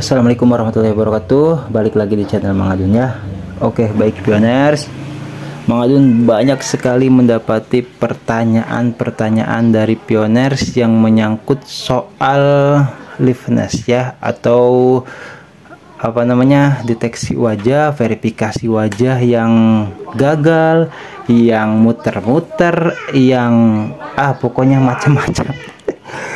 Assalamualaikum warahmatullahi wabarakatuh. Balik lagi di channel Mang Adun ya. Oke, baik pioners, Mang Adun banyak sekali mendapati pertanyaan-pertanyaan dari pioners yang menyangkut soal liveness ya, atau apa namanya, deteksi wajah, verifikasi wajah yang gagal, yang muter-muter, yang pokoknya macam-macam.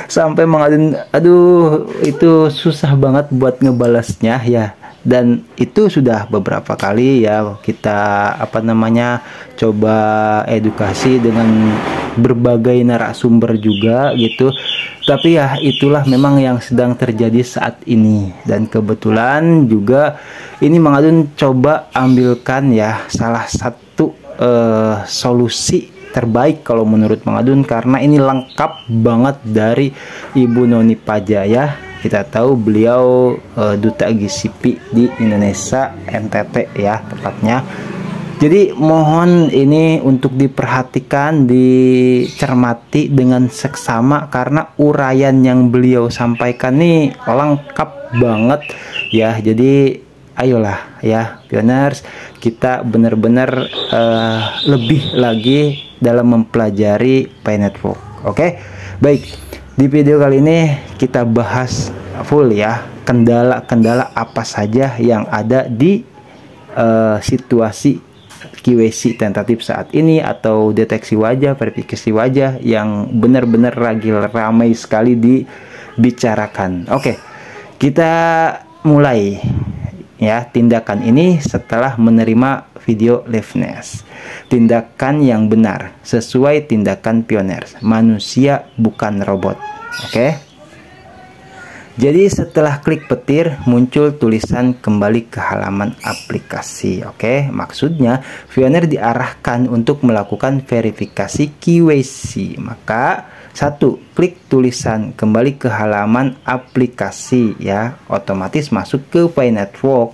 Sampai Mang Adun, aduh, itu susah banget buat ngebalasnya ya. Dan itu sudah beberapa kali ya kita coba edukasi dengan berbagai narasumber juga gitu. Tapi ya itulah memang yang sedang terjadi saat ini. Dan kebetulan juga ini Mang Adun coba ambilkan ya salah satu solusi terbaik kalau menurut Mang Adun, karena ini lengkap banget dari Ibu Noni Paja ya. Kita tahu beliau duta GCP di Indonesia, NTT ya tepatnya. Jadi mohon ini untuk diperhatikan, dicermati dengan seksama, karena uraian yang beliau sampaikan nih lengkap banget ya. Jadi ayolah ya pioners, kita benar-benar lebih lagi dalam mempelajari Pi Network. Oke, baik, di video kali ini kita bahas full ya kendala-kendala apa saja yang ada di situasi QAC tentatif saat ini, atau deteksi wajah, verifikasi wajah yang benar-benar lagi ramai sekali dibicarakan. Oke, kita mulai ya tindakan ini setelah menerima video liveness. Tindakan yang benar sesuai tindakan pioners. Manusia bukan robot. Oke. Jadi setelah klik petir muncul tulisan kembali ke halaman aplikasi. Oke, maksudnya pioner diarahkan untuk melakukan verifikasi KYC. Maka satu, klik tulisan kembali ke halaman aplikasi ya, otomatis masuk ke Pi Network.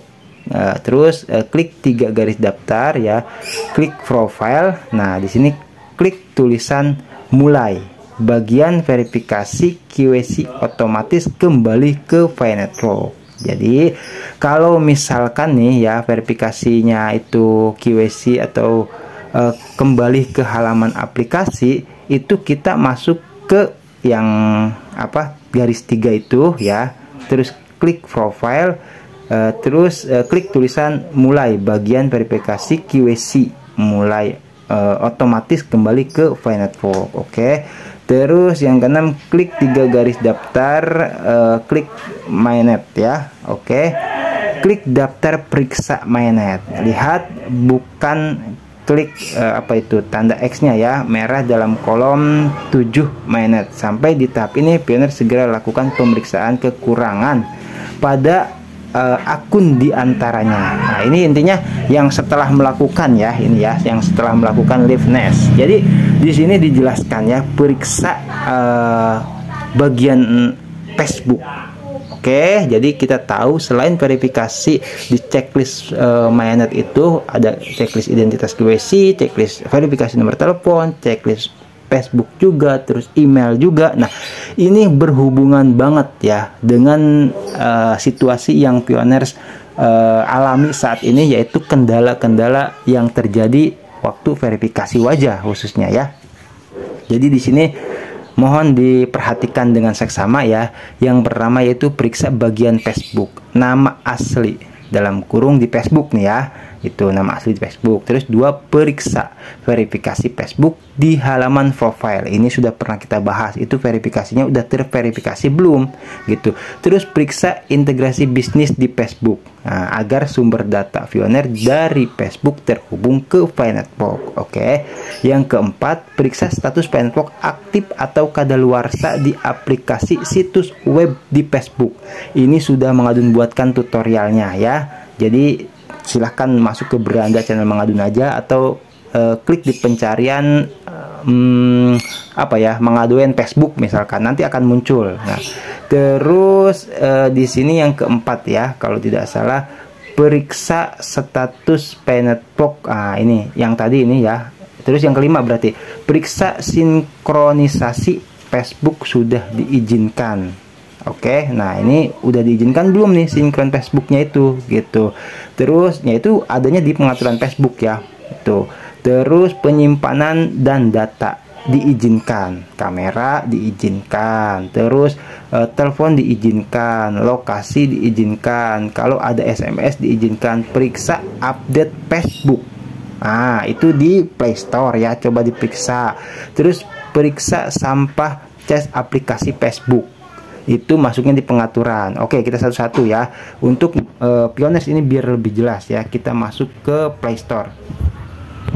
Terus klik 3 garis daftar ya, klik profile. Nah, di sini klik tulisan mulai. Bagian verifikasi QAC otomatis kembali ke Pi Network. Jadi kalau misalkan nih ya verifikasinya itu QAC atau kembali ke halaman aplikasi, itu kita masuk ke yang garis 3 itu ya, terus klik profile. Terus klik tulisan mulai, bagian verifikasi QAC mulai, otomatis kembali ke Pi Network. Oke. Terus yang keenam, klik 3 garis daftar, klik mainnet ya. Oke. Klik daftar periksa mainnet. Lihat, bukan klik tanda X-nya ya, merah dalam kolom 7 mainnet. Sampai di tahap ini pioner segera lakukan pemeriksaan kekurangan pada akun diantaranya. Nah, ini intinya yang setelah melakukan ya, ini ya, yang setelah melakukan liveness. Jadi di sini dijelaskan ya, periksa bagian Facebook. Oke, jadi kita tahu selain verifikasi di checklist mainnet itu ada checklist identitas QAC, checklist verifikasi nomor telepon, checklist Facebook juga, terus email juga. Nah, ini berhubungan banget ya dengan situasi yang pioners alami saat ini, yaitu kendala-kendala yang terjadi waktu verifikasi wajah khususnya ya. Jadi di sini mohon diperhatikan dengan seksama ya. Yang pertama yaitu periksa bagian Facebook, nama asli dalam kurung di Facebook nih ya, itu nama asli di Facebook. Terus 2, periksa verifikasi Facebook di halaman profile. Ini sudah pernah kita bahas, itu verifikasinya udah terverifikasi belum gitu. Terus periksa integrasi bisnis di Facebook, nah, agar sumber data pioner dari Facebook terhubung ke Pi Network. Oke. Yang keempat, periksa status Pi Network aktif atau kadaluarsa di aplikasi situs web di Facebook. Ini sudah Mang Adun buatkan tutorialnya ya. Jadi silahkan masuk ke beranda channel Mang Adun aja, atau klik di pencarian Mang Adun Facebook misalkan, nanti akan muncul. Nah, terus di sini yang keempat ya, kalau tidak salah, periksa status Pi Network. Ini yang tadi ini ya. Terus yang kelima berarti periksa sinkronisasi Facebook sudah diizinkan. Oke, nah ini udah diizinkan belum nih sinkron Facebooknya itu gitu. Terus yaitu adanya di pengaturan Facebook ya. Itu. Terus penyimpanan dan data diizinkan, kamera diizinkan, terus telepon diizinkan, lokasi diizinkan, kalau ada SMS diizinkan, periksa update Facebook. Nah, itu di Play Store ya, coba diperiksa. Terus periksa sampah cas aplikasi Facebook. Itu masuknya di pengaturan. Oke, kita satu-satu ya. Untuk Pioners ini biar lebih jelas ya. Kita masuk ke Play Store.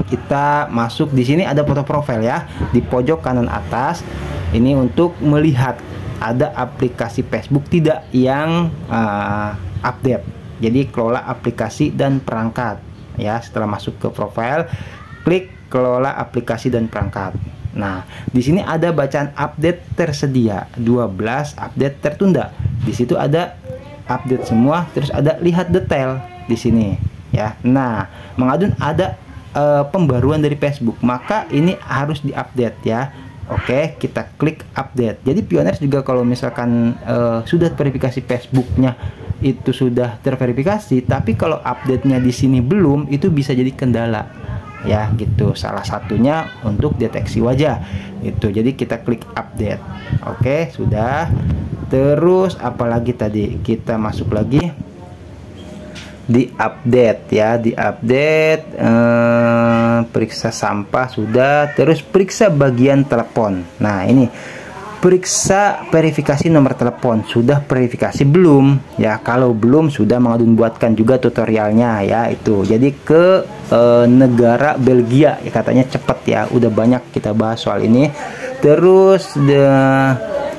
Kita masuk di sini ada foto profil ya. Di pojok kanan atas ini untuk melihat ada aplikasi Facebook tidak yang update. Jadi kelola aplikasi dan perangkat ya. Setelah masuk ke profil, klik kelola aplikasi dan perangkat. Nah, di sini ada bacaan update tersedia, 12 update tertunda. Di situ ada update semua, terus ada lihat detail di sini ya. Nah, Mang Adun ada pembaruan dari Facebook, maka ini harus diupdate ya. Oke, kita klik update. Jadi Pioners juga kalau misalkan sudah verifikasi Facebooknya itu sudah terverifikasi, tapi kalau update-nya di sini belum, itu bisa jadi kendala. Ya gitu, salah satunya untuk deteksi wajah itu. Jadi kita klik update. Oke, sudah. Terus apalagi tadi kita masuk lagi di update ya, di update periksa sampah sudah. Terus periksa bagian telepon. Nah ini periksa verifikasi nomor telepon, sudah verifikasi belum ya? Kalau belum, sudah Mang Adun buatkan juga tutorialnya ya itu. Jadi ke negara Belgia ya, katanya cepet ya, udah banyak kita bahas soal ini. Terus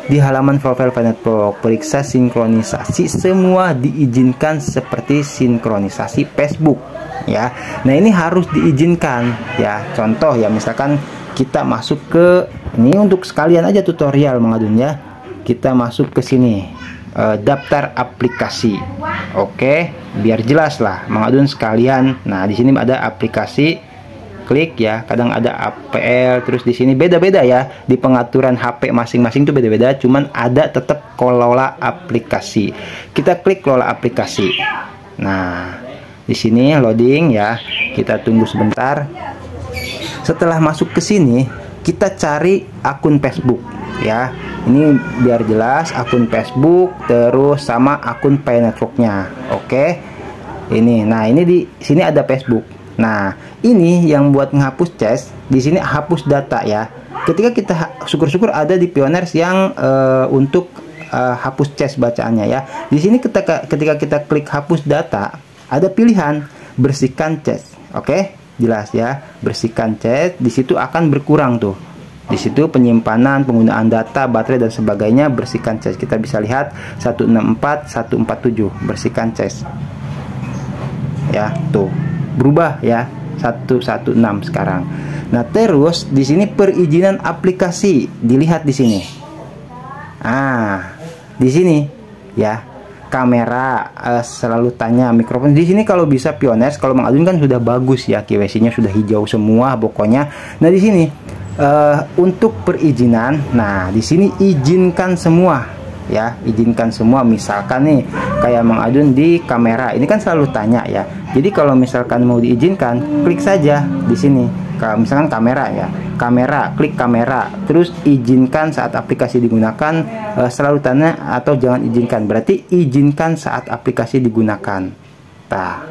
di halaman profil Network, periksa sinkronisasi, semua diizinkan seperti sinkronisasi Facebook ya. Nah ini harus diizinkan ya. Contoh ya, misalkan kita masuk ke ini untuk sekalian aja tutorial Mang Adun ya. Kita masuk ke sini daftar aplikasi. Oke, biar jelas lah Mang Adun sekalian. Nah, di sini ada aplikasi, klik ya. Kadang ada APL, terus di sini beda-beda ya. Di pengaturan HP masing-masing itu beda-beda, cuman ada tetap kelola aplikasi. Kita klik kelola aplikasi. Nah, di sini loading ya. Kita tunggu sebentar. Setelah masuk ke sini, kita cari akun Facebook ya. Ini biar jelas, akun Facebook terus sama akun Pi Network-nya. Oke. Ini. Nah, ini di sini ada Facebook. Nah, ini yang buat menghapus cache, di sini hapus data ya. Ketika kita syukur-syukur ada di Pioners yang untuk hapus cache bacaannya ya. Di sini ketika kita klik hapus data, ada pilihan bersihkan cache. Oke? Jelas ya, bersihkan cache. Di situ akan berkurang tuh. Di situ penyimpanan, penggunaan data, baterai dan sebagainya, bersihkan cache. Kita bisa lihat 164, 147, bersihkan cache. Ya, tuh. Berubah ya, 116 sekarang. Nah, terus di sini perizinan aplikasi, dilihat di sini. Ah, di sini ya. Kamera selalu tanya, mikrofon di sini kalau bisa Pioners, kalau Mang Adun kan sudah bagus ya, KYC-nya sudah hijau semua pokoknya. Nah, di sini untuk perizinan, nah di sini izinkan semua ya, izinkan semua. Misalkan nih kayak Mang Adun di kamera, ini kan selalu tanya ya. Jadi kalau misalkan mau diizinkan, klik saja di sini. Kalau misalkan kamera ya, kamera, klik kamera, terus izinkan saat aplikasi digunakan, selalu tanya atau jangan izinkan, berarti izinkan saat aplikasi digunakan. Nah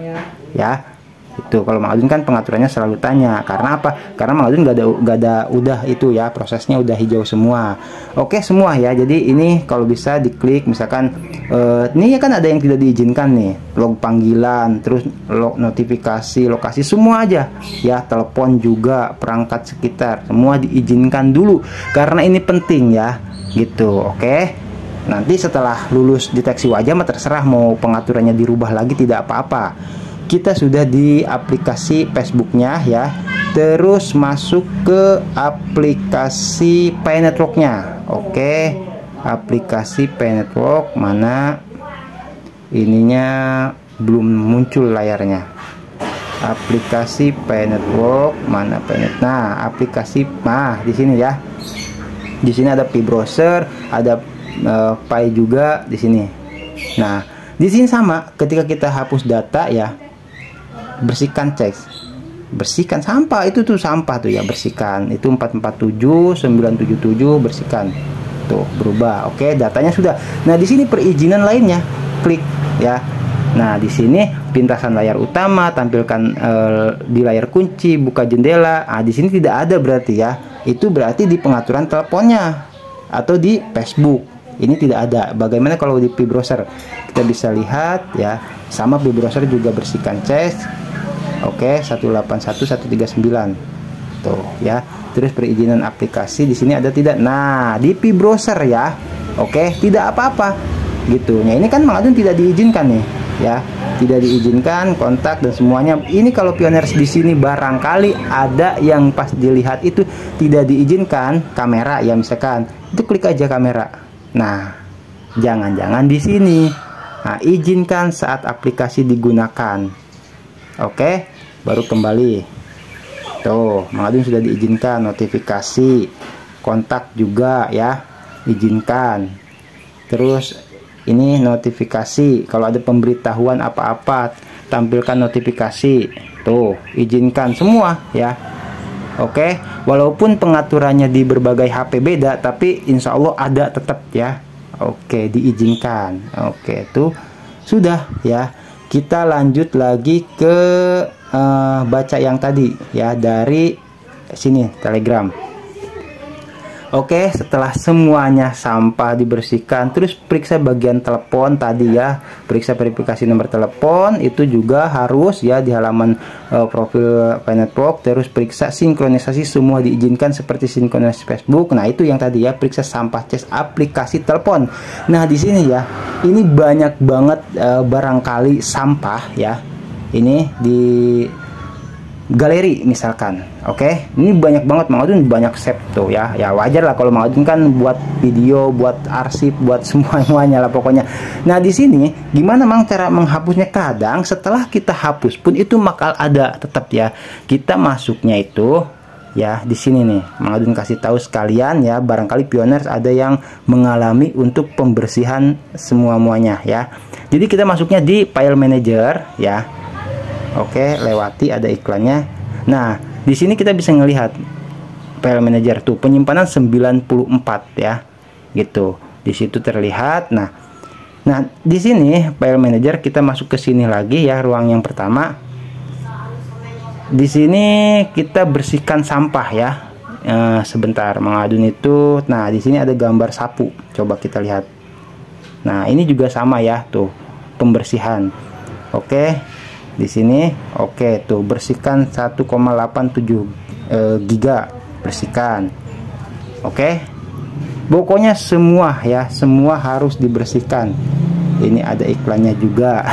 ya, itu kalau Mang Adun kan pengaturannya selalu tanya. Karena apa? Karena Mang Adun gak ada udah itu ya, prosesnya udah hijau semua. Oke semua ya. Jadi ini kalau bisa diklik, misalkan ini kan ada yang tidak diizinkan nih, log panggilan, terus log notifikasi, lokasi, semua aja ya, telepon juga, perangkat sekitar, semua diizinkan dulu karena ini penting ya gitu. Oke, nanti setelah lulus deteksi wajah mah terserah mau pengaturannya dirubah lagi, tidak apa-apa. Kita sudah di aplikasi Facebooknya ya, terus masuk ke aplikasi Pi Network-nya. Oke, aplikasi Pi Network mana ininya, belum muncul layarnya. Aplikasi Pi Network mana Pi Network? Nah, aplikasi, nah di sini ya. Di sini ada Pi Browser, ada file juga di sini. Nah, di sini sama, ketika kita hapus data ya, bersihkan teks, bersihkan sampah, itu tuh sampah tuh ya, bersihkan. Itu 447 977 bersihkan. Tuh berubah. Oke, datanya sudah. Nah, di sini perizinan lainnya, klik ya. Nah, di sini pintasan layar utama, tampilkan di layar kunci, buka jendela. Ah, di sini tidak ada berarti ya. Itu berarti di pengaturan teleponnya atau di Facebook. Ini tidak ada. Bagaimana kalau di P-browser? Kita bisa lihat ya, sama P-browser juga bersihkan cache. Oke, 181.139. Tuh ya. Terus perizinan aplikasi di sini ada tidak? Nah, di P-browser ya. Oke, tidak apa-apa. Gitu. Nah, ini kan Mang Adun tidak diizinkan nih, ya. Tidak diizinkan kontak dan semuanya. Ini kalau Pioners di sini barangkali ada yang pas dilihat itu tidak diizinkan kamera ya, misalkan. Itu klik aja kamera. Nah, jangan-jangan di sini. Nah, izinkan saat aplikasi digunakan. Oke, baru kembali. Tuh, Mang Adun sudah diizinkan. Notifikasi, kontak juga ya, izinkan. Terus ini notifikasi, kalau ada pemberitahuan apa-apa, tampilkan notifikasi. Tuh, izinkan semua ya. Oke, walaupun pengaturannya di berbagai HP beda, tapi insya Allah ada tetap ya. Oke, diizinkan. Oke, itu sudah ya. Kita lanjut lagi ke baca yang tadi ya, dari sini Telegram. Oke, setelah semuanya sampah dibersihkan, terus periksa bagian telepon tadi ya, periksa verifikasi nomor telepon, itu juga harus ya di halaman profil PNetwork. Terus periksa sinkronisasi, semua diizinkan seperti sinkronisasi Facebook. Nah, itu yang tadi ya, periksa sampah cache aplikasi telepon. Nah, di sini ya, ini banyak banget barangkali sampah ya. Ini di galeri misalkan. Oke, ini banyak banget, Mang Adun banyak save tuh ya. Ya wajar lah kalau Mang Adun kan buat video, buat arsip, buat semuanya lah pokoknya. Nah, di sini gimana Mang cara menghapusnya? Kadang setelah kita hapus pun itu bakal ada tetap ya. Kita masuknya itu ya di sini nih. Mang Adun kasih tahu sekalian ya, barangkali Pioners ada yang mengalami untuk pembersihan semuanya ya. Jadi kita masuknya di file manager ya. Oke, lewati, ada iklannya. Nah, di sini kita bisa ngelihat file manager tuh penyimpanan 94 ya. Gitu. Di situ terlihat. Nah, di sini file manager kita masuk ke sini lagi ya, ruang yang pertama. Di sini kita bersihkan sampah ya. Sebentar, Mang Adun itu. Nah, di sini ada gambar sapu. Coba kita lihat. Nah, ini juga sama ya, tuh pembersihan. Oke. Di sini oke, tuh bersihkan 1,87 giga, bersihkan. Oke, pokoknya semua ya, semua harus dibersihkan. Ini ada iklannya juga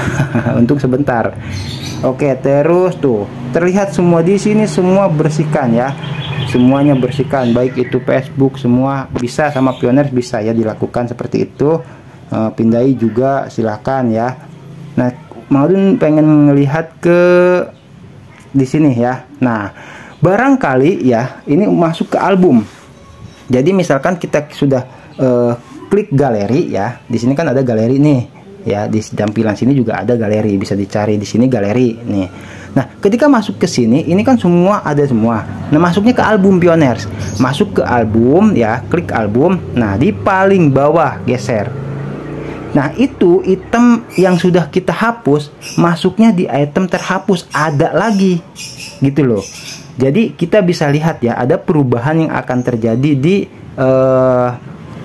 untuk sebentar. Oke, terus tuh terlihat semua di sini, semua bersihkan ya, semuanya bersihkan, baik itu Facebook, semua bisa sama Pioners bisa ya dilakukan seperti itu. Pindai juga silahkan ya. Nah, Mang Adun pengen melihat ke di sini ya. Nah, barangkali ya ini masuk ke album. Jadi misalkan kita sudah klik galeri ya. Di sini kan ada galeri nih ya, di tampilan sini juga ada galeri, bisa dicari di sini galeri nih. Nah, ketika masuk ke sini ini kan semua ada semua. Nah, masuknya ke album Pioners. Masuk ke album ya, klik album. Nah, di paling bawah geser. Nah, itu item yang sudah kita hapus, masuknya di item terhapus, ada lagi gitu loh. Jadi kita bisa lihat ya, ada perubahan yang akan terjadi di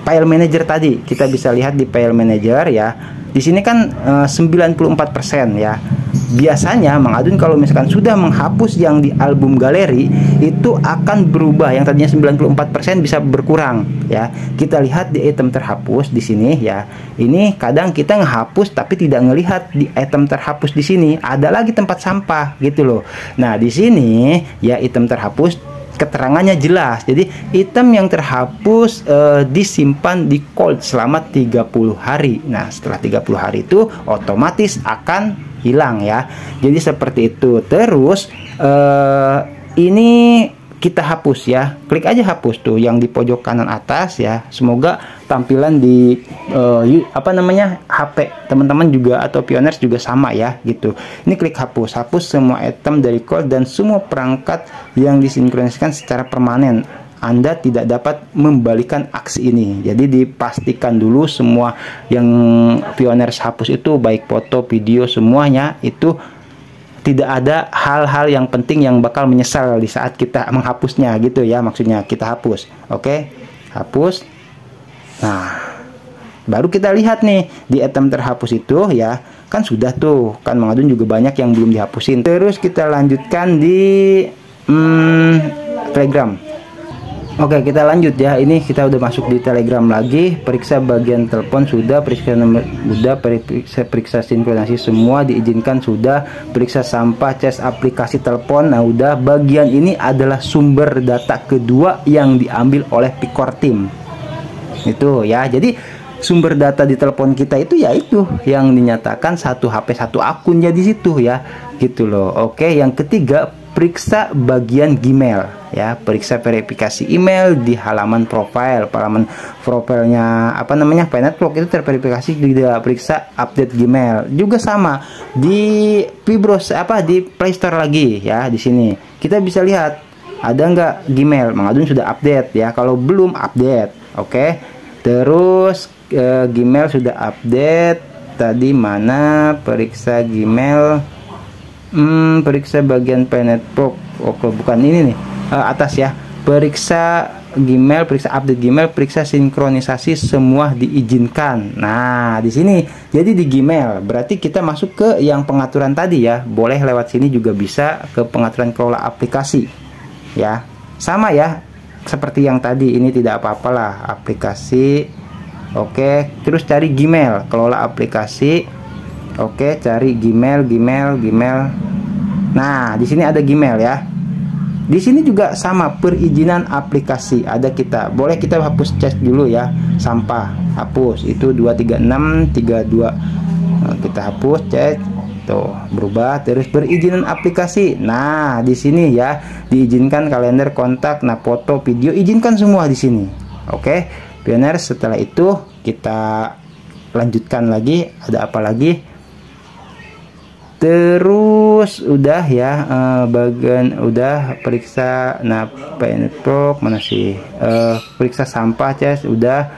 file manager tadi. Kita bisa lihat di file manager ya. Di sini kan 94% ya. Biasanya Mang Adun kalau misalkan sudah menghapus yang di album galeri, itu akan berubah, yang tadinya 94% bisa berkurang ya. Kita lihat di item terhapus di sini ya. Ini kadang kita ngehapus tapi tidak ngelihat di item terhapus di sini ada lagi tempat sampah gitu loh. Nah, di sini ya item terhapus keterangannya jelas. Jadi item yang terhapus disimpan di cold selama 30 hari. Nah, setelah 30 hari itu otomatis akan hilang ya. Jadi seperti itu. Terus ini kita hapus ya. Klik aja hapus tuh yang di pojok kanan atas ya. Semoga tampilan di HP teman-teman juga atau Pioners juga sama ya gitu. Ini klik hapus. Hapus semua item dari call dan semua perangkat yang disinkronisikan secara permanen. Anda tidak dapat membalikan aksi ini. Jadi dipastikan dulu semua yang Pioners hapus itu, baik foto, video, semuanya itu tidak ada hal-hal yang penting yang bakal menyesal di saat kita menghapusnya gitu ya, maksudnya kita hapus. Oke, hapus. Nah, baru kita lihat nih di item terhapus itu ya, kan sudah tuh, kan Mang Adun juga banyak yang belum dihapusin. Terus kita lanjutkan di Telegram. Oke, kita lanjut ya. Ini kita udah masuk di Telegram lagi. Periksa bagian telepon sudah, periksa nomor sudah, periksa sinkronasi semua diizinkan sudah, periksa sampah, cas aplikasi telepon. Nah, udah. Bagian ini adalah sumber data kedua yang diambil oleh Picor Team. Itu ya. Jadi sumber data di telepon kita itu yaitu yang dinyatakan satu HP satu akunnya di situ ya. Gitu loh. Oke, yang ketiga, periksa bagian Gmail ya, periksa verifikasi email di halaman profile. Halaman profilnya Penetwork itu terverifikasi, tidak. Periksa update Gmail juga sama di di Play Store lagi ya. Di sini kita bisa lihat ada nggak Gmail. Mang Adun sudah update ya, kalau belum update. Oke, terus Gmail sudah update. Tadi mana periksa Gmail? Periksa bagian Penetwork. Oke, bukan ini nih, atas ya. Periksa Gmail, periksa update Gmail, periksa sinkronisasi semua diizinkan. Nah, di sini jadi di Gmail berarti kita masuk ke yang pengaturan tadi ya. Boleh lewat sini juga bisa ke pengaturan kelola aplikasi ya. Sama ya seperti yang tadi, ini tidak apa-apalah, aplikasi. Oke, terus cari Gmail, kelola aplikasi. Oke, cari Gmail. Nah, di sini ada Gmail ya. Di sini juga sama, perizinan aplikasi ada kita. Boleh kita hapus chat dulu ya. Sampah, hapus. Itu 23632. Nah, kita hapus chat. Tuh, berubah. Terus perizinan aplikasi. Nah, di sini ya, diizinkan kalender, kontak, nah foto, video, izinkan semua di sini. Oke, Pioners, setelah itu kita lanjutkan lagi. Ada apa lagi? Terus udah ya, bagian udah periksa. Nah, Penetwork mana sih? Periksa sampah, cas, udah.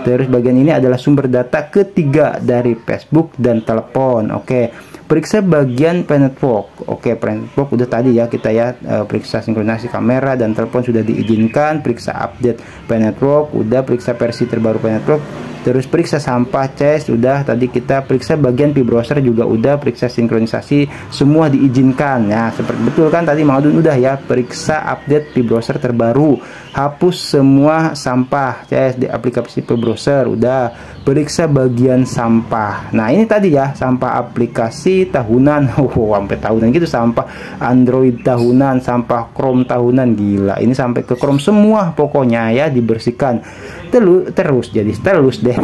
Terus bagian ini adalah sumber data ketiga dari Facebook dan telepon. Oke, periksa bagian Penetwork. Oke, Penetwork udah tadi ya kita ya, periksa sinkronisasi kamera dan telepon sudah diizinkan. Periksa update Penetwork udah, periksa versi terbaru Penetwork. Terus periksa sampah, cas, udah. Tadi kita periksa bagian P-Browser juga udah, periksa sinkronisasi semua diizinkan. Ya, seperti betul kan tadi Mang Adun udah ya, periksa update P-Browser terbaru, hapus semua sampah, cas, di aplikasi P-Browser udah, periksa bagian sampah. Nah, ini tadi ya, sampah aplikasi tahunan. Sampai tahunan gitu, sampah Android tahunan, sampah Chrome tahunan, gila. Ini sampai ke Chrome semua pokoknya ya, dibersihkan. Terus deh.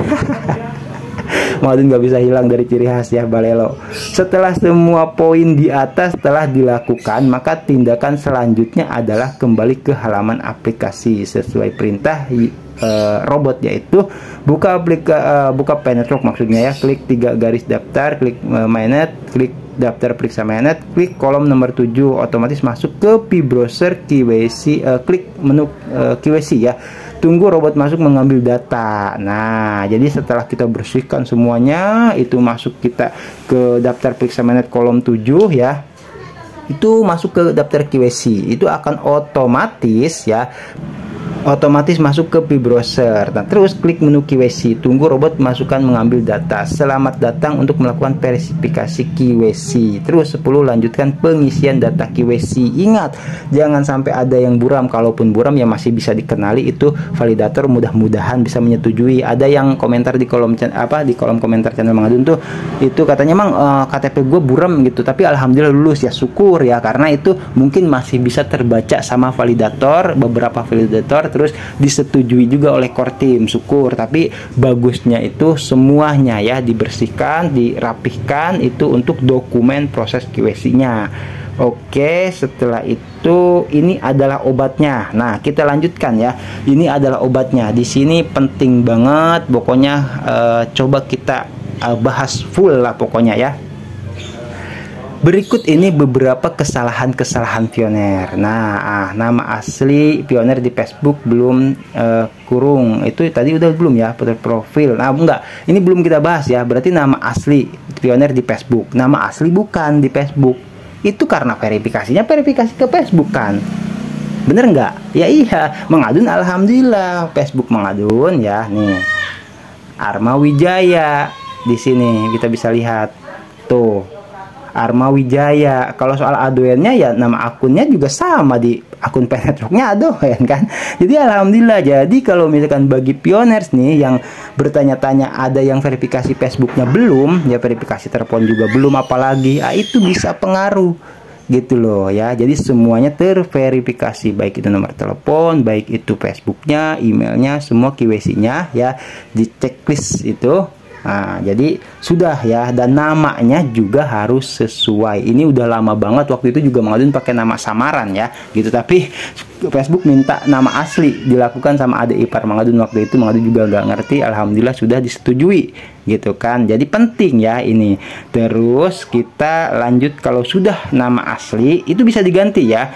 Mang Adun nggak bisa hilang dari ciri khas ya, balelo. Setelah semua poin di atas telah dilakukan, maka tindakan selanjutnya adalah kembali ke halaman aplikasi sesuai perintah robot, yaitu buka Penetwork maksudnya ya. Klik 3 garis daftar, klik mainnet, klik daftar periksa mainnet, klik kolom nomor 7, otomatis masuk ke P-Browser KYC. Klik menu KYC ya. Tunggu robot masuk mengambil data. Nah, jadi setelah kita bersihkan semuanya, itu masuk kita ke daftar periksa mainnet kolom 7 ya. Itu masuk ke daftar KYC. Itu akan otomatis ya, otomatis masuk ke P-Browser. Nah, terus klik menu KYC, tunggu robot masukkan mengambil data. Selamat datang untuk melakukan verifikasi KYC. Terus 10, lanjutkan pengisian data KYC. Ingat, jangan sampai ada yang buram. Kalaupun buram ya masih bisa dikenali, itu validator mudah-mudahan bisa menyetujui. Ada yang komentar di kolom di kolom komentar channel Mang Adun tuh, itu katanya, Mang, KTP gue buram gitu, tapi alhamdulillah lulus. Ya syukur ya, karena itu mungkin masih bisa terbaca sama validator, beberapa validator, terus disetujui juga oleh core team, syukur. Tapi bagusnya itu semuanya ya dibersihkan, dirapihkan, itu untuk dokumen proses KYC-nya. Oke, setelah itu ini adalah obatnya. Nah, kita lanjutkan ya. Ini adalah obatnya. Di sini penting banget, pokoknya coba kita bahas full lah pokoknya ya. Berikut ini beberapa kesalahan-kesalahan pioner. Nah, nama asli pioner di Facebook belum kurung. Itu tadi udah belum ya, foto profil. Nah, enggak. Ini belum kita bahas ya. Berarti nama asli pioner di Facebook. Nama asli bukan di Facebook. Itu karena verifikasinya verifikasi ke Facebook kan. Bener nggak? Ya iya. Mengadun alhamdulillah. Facebook mengadun ya. Nih. Arma Wijaya. Di sini kita bisa lihat. Tuh. Arma Wijaya. Kalau soal aduennya ya nama akunnya juga sama di akun Penetroknya adoen kan. Jadi alhamdulillah. Jadi kalau misalkan bagi pioners nih yang bertanya-tanya ada yang verifikasi Facebooknya belum, ya verifikasi telepon juga belum, apalagi itu bisa pengaruh gitu loh ya. Jadi semuanya terverifikasi, baik itu nomor telepon, baik itu Facebooknya, emailnya, semua KYC-nya ya di checklist itu. Nah, jadi sudah ya, dan namanya juga harus sesuai. Ini udah lama banget, waktu itu juga Mang Adun pakai nama samaran ya, gitu. Tapi Facebook minta nama asli dilakukan sama adik ipar Mang Adun waktu itu. Mang Adun juga nggak ngerti, alhamdulillah sudah disetujui, gitu kan. Jadi penting ya ini. Terus kita lanjut, kalau sudah nama asli itu bisa diganti ya.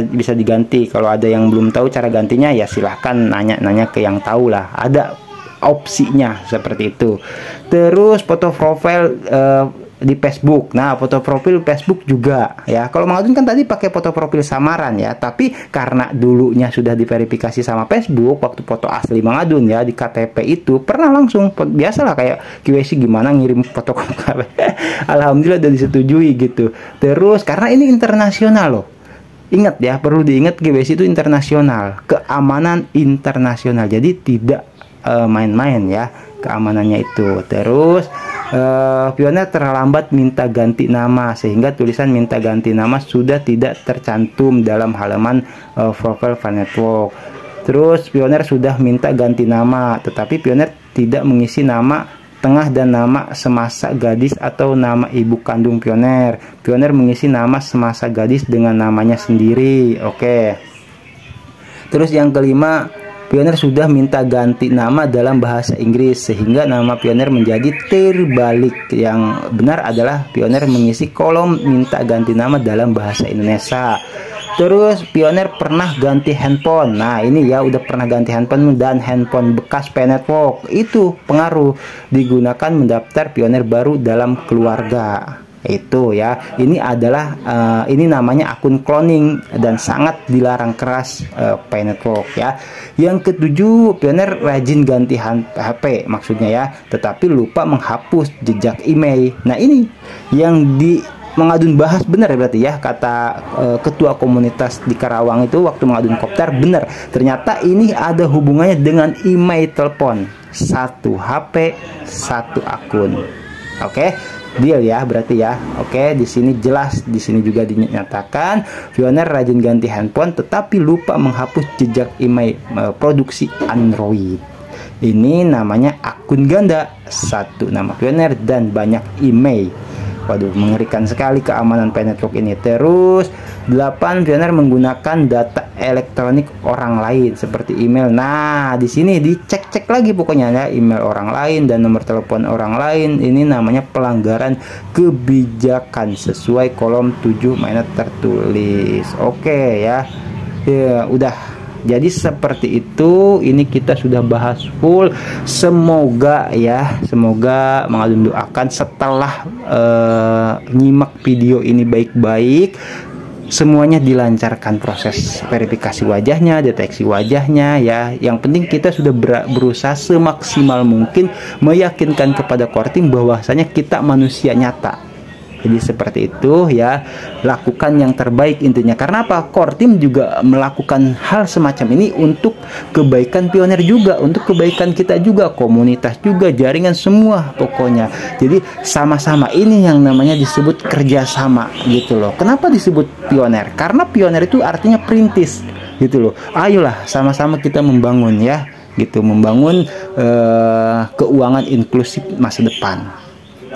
Bisa diganti. Kalau ada yang belum tahu cara gantinya ya silahkan nanya-nanya ke yang tahu lah. Ada opsinya seperti itu. Terus foto profil di Facebook. Nah, foto profil Facebook juga ya. Kalau Mang Adun kan tadi pakai foto profil samaran ya, tapi karena dulunya sudah diverifikasi sama Facebook waktu foto asli Mang Adun ya di KTP itu pernah langsung biasalah kayak KYC gimana ngirim foto alhamdulillah udah disetujui gitu. Terus karena ini internasional loh. Ingat ya, perlu diingat KYC itu internasional, keamanan internasional. Jadi tidak main-main ya keamanannya itu. Terus pioner terlambat minta ganti nama, sehingga tulisan minta ganti nama sudah tidak tercantum dalam halaman profile Network. Terus pioner sudah minta ganti nama, tetapi pioner tidak mengisi nama tengah dan nama semasa gadis atau nama ibu kandung pioner. Pioner mengisi nama semasa gadis dengan namanya sendiri. Oke. Terus yang kelima, pioner sudah minta ganti nama dalam bahasa Inggris, sehingga nama pioner menjadi terbalik. Yang benar adalah pioner mengisi kolom minta ganti nama dalam bahasa Indonesia. Terus pioner pernah ganti handphone. Nah, ini ya udah pernah ganti handphone dan handphone bekas Network. Itu pengaruh, digunakan mendaftar pioner baru dalam keluarga. Itu ya, ini adalah ini namanya akun cloning dan sangat dilarang keras Network ya. Yang ketujuh, pioner rajin ganti HP maksudnya ya, tetapi lupa menghapus jejak email. Nah, ini yang di Mang Adun bahas benar ya berarti ya, kata ketua komunitas di Karawang itu waktu Mang Adun kopdar, benar. Ternyata ini ada hubungannya dengan email telepon. Satu HP, satu akun. Oke. Deal ya berarti ya. Oke, di sini jelas, di sini juga dinyatakan pioner rajin ganti handphone tetapi lupa menghapus jejak email produksi Android. Ini namanya akun ganda, satu nama pioner dan banyak email. Waduh, mengerikan sekali keamanan Network ini. Terus 8, pioner menggunakan data elektronik orang lain seperti email. Nah, di sini dicek-cek lagi pokoknya ya, email orang lain dan nomor telepon orang lain. Ini namanya pelanggaran kebijakan sesuai kolom 7 mainan tertulis. Oke ya. Ya, udah. Jadi seperti itu, ini kita sudah bahas full. Semoga ya, semoga Mang Adun doakan setelah nyimak video ini baik-baik, semuanya dilancarkan proses verifikasi wajahnya, deteksi wajahnya ya. Yang penting kita sudah berusaha semaksimal mungkin meyakinkan kepada core team bahwasanya kita manusia nyata. Jadi seperti itu ya, lakukan yang terbaik intinya. Karena apa? Core team juga melakukan hal semacam ini untuk kebaikan pioner juga, untuk kebaikan kita juga, komunitas juga, jaringan semua pokoknya. Jadi sama-sama, ini yang namanya disebut kerjasama gitu loh. Kenapa disebut pioner? Karena pioner itu artinya perintis gitu loh. Ayolah sama-sama kita membangun ya, gitu, membangun keuangan inklusif masa depan.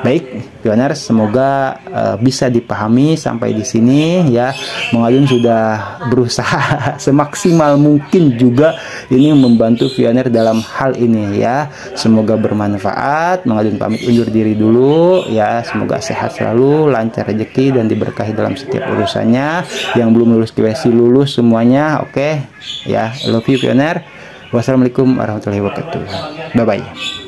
Baik, pioner, semoga bisa dipahami sampai di sini ya. Mang Adun sudah berusaha semaksimal mungkin juga ini membantu pioner dalam hal ini ya. Semoga bermanfaat. Mang Adun pamit undur diri dulu ya. Semoga sehat selalu, lancar rezeki dan diberkahi dalam setiap urusannya. Yang belum lulus QC lulus semuanya. Oke ya, I love you pioner. Wassalamualaikum warahmatullahi wabarakatuh. Bye bye.